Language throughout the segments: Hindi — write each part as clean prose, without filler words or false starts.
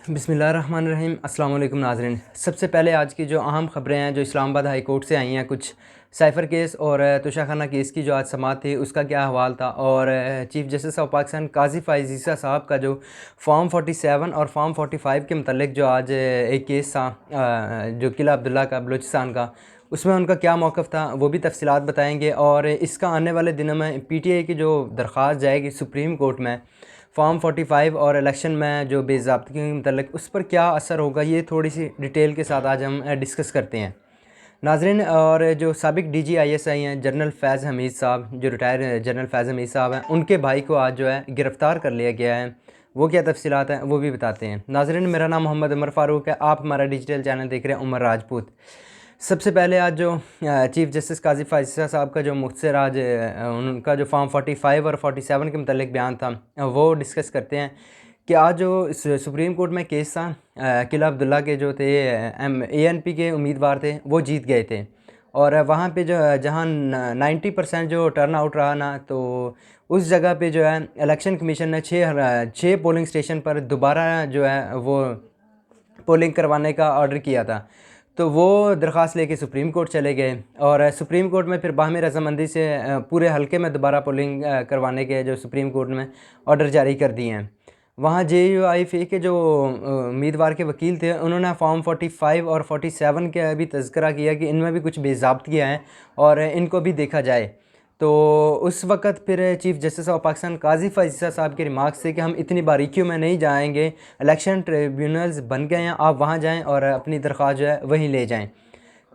बिस्मिल्लाहिर्रहमानिर्रहीम। अस्सलाम वालेकुम नाज़रीन। सबसे पहले आज की जो अहम ख़बरें हैं जो इस्लामाबाद हाई कोर्ट से आई हैं, कुछ साइफ़र केस और तोशाखाना केस की जो आज समाअत थी उसका क्या अहवाल था, और chief justice of Pakistan Qazi Faiz ईसा साहब का जो फॉर्म 47 और फॉर्म 45 के मतलब जो आज एक केस था जो किला अब्दुल्ला का बलूचिस्तान का, उसमें उनका क्या मौक़िफ़ था वो भी तफ़सीलात बताएंगे। और इसका आने वाले दिनों में PTI की जो दरख्वास्त जाएगी सुप्रीम कोर्ट में फॉर्म 45 और इलेक्शन में जो बेज़ाब्तगी के मतलब उस पर क्या असर होगा, ये थोड़ी सी डिटेल के साथ आज हम डिस्कस करते हैं नाज़रीन। और जो साबिक DGISI हैं जनरल फैज़ हमीद साहब, जो रिटायर जनरल फैज़ हमीद साहब हैं, उनके भाई को आज जो है गिरफ़्तार कर लिया गया है। वो क्या तफ़सीलात हैं वो भी बताते हैं नाज़रीन। मेरा नाम मोहम्मद उमर फ़ारूक है, आप हमारा डिजिटल चैनल देख रहे हैं उमर राजपूत। सबसे पहले आज जो चीफ़ जस्टिस काज़ी फ़ाइज़ ईसा साहब का जो मुख्तसर आज उनका जो फॉर्म 45 और 47 के मतलब बयान था वो डिस्कस करते हैं कि आज जो सुप्रीम कोर्ट में केस था किला अब्दुल्ला के जो थे ANP के उम्मीदवार थे वो जीत गए थे। और वहाँ पे जो जहाँ 90% जो टर्न आउट रहा ना, तो उस जगह पे जो है इलेक्शन कमीशन ने छः पोलिंग स्टेशन पर दोबारा जो है वो पोलिंग करवाने का ऑर्डर किया था। तो वो दरख्वास्त लेके सुप्रीम कोर्ट चले गए और सुप्रीम कोर्ट में फिर बाहमी रजामंदी से पूरे हलके में दोबारा पोलिंग करवाने के जो सुप्रीम कोर्ट में ऑर्डर जारी कर दिए हैं। वहाँ JUIF के जो उम्मीदवार के वकील थे उन्होंने फॉर्म 45 और 47 का भी तज़किरा किया कि इनमें भी कुछ बेज़ाब्तियाँ हैं और इनको भी देखा जाए। तो उस वक़्त फिर chief justice of Pakistan Qazi Faiz ईसा साहब के रिमार्क्स थे कि हम इतनी बारीकियों में नहीं जाएंगे, इलेक्शन ट्रिब्यूनल्स बन गए हैं, आप वहाँ जाएं और अपनी दरख्वास्त जो है वहीं ले जाएं।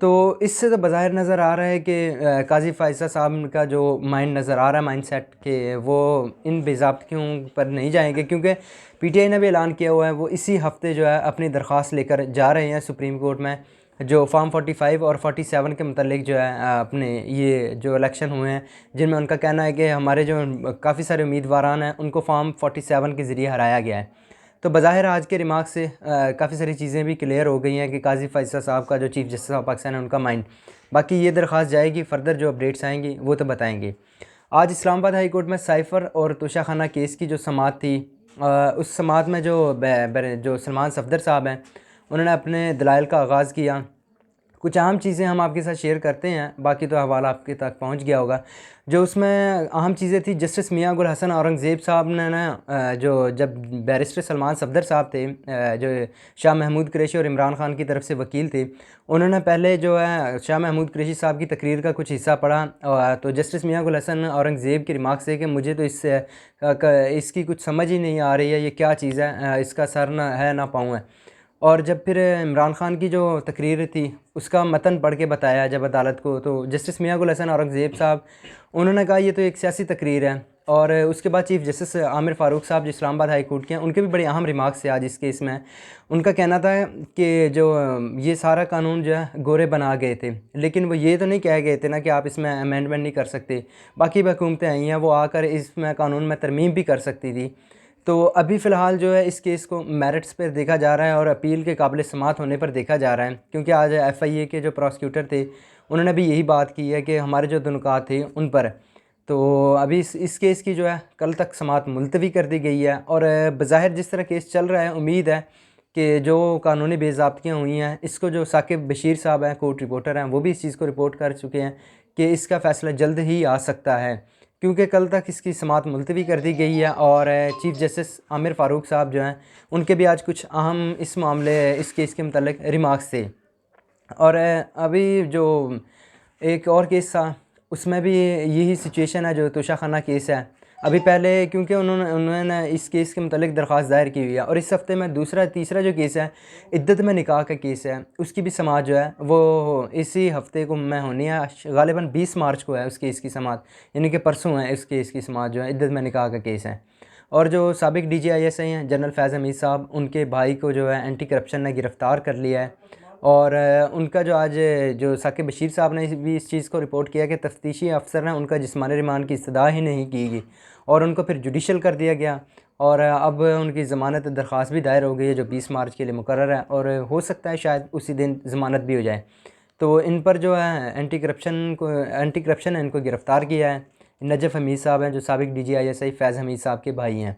तो इससे तो बज़ाहिर नज़र आ रहा है कि काज़ी फ़ाइज़ ईसा साहब का जो माइंड नज़र आ रहा है, माइंड सेट के वो इन बेज़ाब्तियों पर नहीं जाएंगे, क्योंकि PTI ने भी ऐलान किया हुआ है वो इसी हफ़्ते जो है अपनी दरख्वास्त लेकर जा रहे हैं सुप्रीम कोर्ट में, जो फॉर्म 45 और 47 के मतलब जो है अपने ये जो इलेक्शन हुए हैं जिनमें उनका कहना है कि हमारे जो काफ़ी सारे उम्मीदवारान हैं उनको फॉर्म 47 के ज़रिए हराया गया है। तो बज़ाहिर आज के रिमार्क से काफ़ी सारी चीज़ें भी क्लियर हो गई हैं कि काज़ी फ़ाइज़ ईसा साहब का जो चीफ़ जस्टिस ऑफ पाकिस्तान है उनका माइंड। बाकी ये दरख्वास्त जाएगी, फ़र्दर जो अपडेट्स आएंगी वो तो बताएंगे। आज इस्लामाबाद हाई कोर्ट में साइफ़र और तोशाखाना केस की जो समाअत थी, उस समाअत में जो सलमान सफदर साहब हैं उन्होंने अपने दलाइल का आगाज़ किया। कुछ अहम चीज़ें हम आपके साथ शेयर करते हैं, बाकी तो हवाला आपके तक पहुंच गया होगा। जो उसमें अहम चीज़ें थी, जस्टिस मियां गुल हसन औरंगज़ेब साहब ने ना जो जब बैरिस्टर सलमान सफदर साहब थे जो शाह महमूद कुरैशी और इमरान खान की तरफ से वकील थे, उन्होंने पहले जो है शाह महमूद कुरैशी साहब की तकरीर का कुछ हिस्सा पढ़ा। तो जस्टिस मियां गुल हसन औरंगज़ेब की रिमार्क्स है कि मुझे तो इसकी कुछ समझ ही नहीं आ रही है, ये क्या चीज़ है, इसका सर ना है ना पाँव है। और जब फिर इमरान खान की जो तकरीर थी उसका मतन पढ़ के बताया जब अदालत को, तो जस्टिस मियां गुल हसन औरंगज़ेब साहब उन्होंने कहा ये तो एक सियासी तकरीर है। और उसके बाद चीफ़ जस्टिस आमिर फ़ारूक साहब जो इस्लामाबाद हाई कोर्ट के हैं, उनके भी बड़े अहम रिमार्क्स थे आज इस केस में। उनका कहना था कि जो ये सारा कानून जो है गोरे बना गए थे, लेकिन वो ये तो नहीं कह गए थे ना कि आप इसमें अमेंडमेंट नहीं कर सकते, बाकी हुकूमतें आई हैं वो आकर इसमें कानून में तरमीम भी कर सकती थी। तो अभी फ़िलहाल जो है इस केस को मेरिट्स पर देखा जा रहा है और अपील के काबिल समाअत होने पर देखा जा रहा है, क्योंकि आज FIA के जो प्रोसिक्यूटर थे उन्होंने भी यही बात की है कि हमारे जो दनुकात थे उन पर, तो अभी इस केस की जो है कल तक समाअत मुलतवी कर दी गई है। और बज़ाहिर जिस तरह केस चल रहा है, उम्मीद है कि जो कानूनी बेज़ाब्तियाँ हुई हैं इसको जो साकिब बशीर साहब हैं, कोर्ट रिपोर्टर हैं, वो भी इस चीज़ को रिपोर्ट कर चुके हैं कि इसका फ़ैसला जल्द ही आ सकता है, क्योंकि कल तक इसकी समाअत मुलतवी कर दी गई है। और चीफ़ जस्टिस आमिर फ़ारूक साहब जो हैं उनके भी आज कुछ अहम इस मामले इस केस के मतलब रिमार्क्स थे। और अभी जो एक और केस था उसमें भी यही सिचुएशन है, जो तोशाखाना केस है। अभी पहले क्योंकि उन्होंने इस केस के मतलब दरख्वास्त दायर की हुई है, और इस हफ़्ते में तीसरा जो केस है इद्दत में निकाह का केस है, उसकी भी समाअत जो है वो इसी हफ़्ते को में होनी है। गालिबन 20 मार्च को है उस केस की समाअत, यानी कि परसों है इस केस की समाअत जो है, इद्दत में निकाह का केस है। और जो साबिक DGISI हैं जनरल फैज़ हमीद साहब, उनके भाई को जो है एंटी करप्शन ने गिरफ़्तार कर लिया है। और उनका जो आज जो साकिब बशीर साहब ने भी इस चीज़ को रिपोर्ट किया कि तफ्तीशी अफसर ने उनका जिस्मानी रिमांड की इस्तदा ही नहीं की गई और उनको फिर जुडिशल कर दिया गया। और अब उनकी ज़मानत दरख्वास्त भी दायर हो गई है जो 20 मार्च के लिए मुकर्रर है, और हो सकता है शायद उसी दिन ज़मानत भी हो जाए। तो इन पर जो है एंटी करप्शन ने इनको गिरफ़्तार किया है। नजफ़ हमीद साहब हैं जो साबिक DGISI फैज़ हमीद साहब के भाई हैं।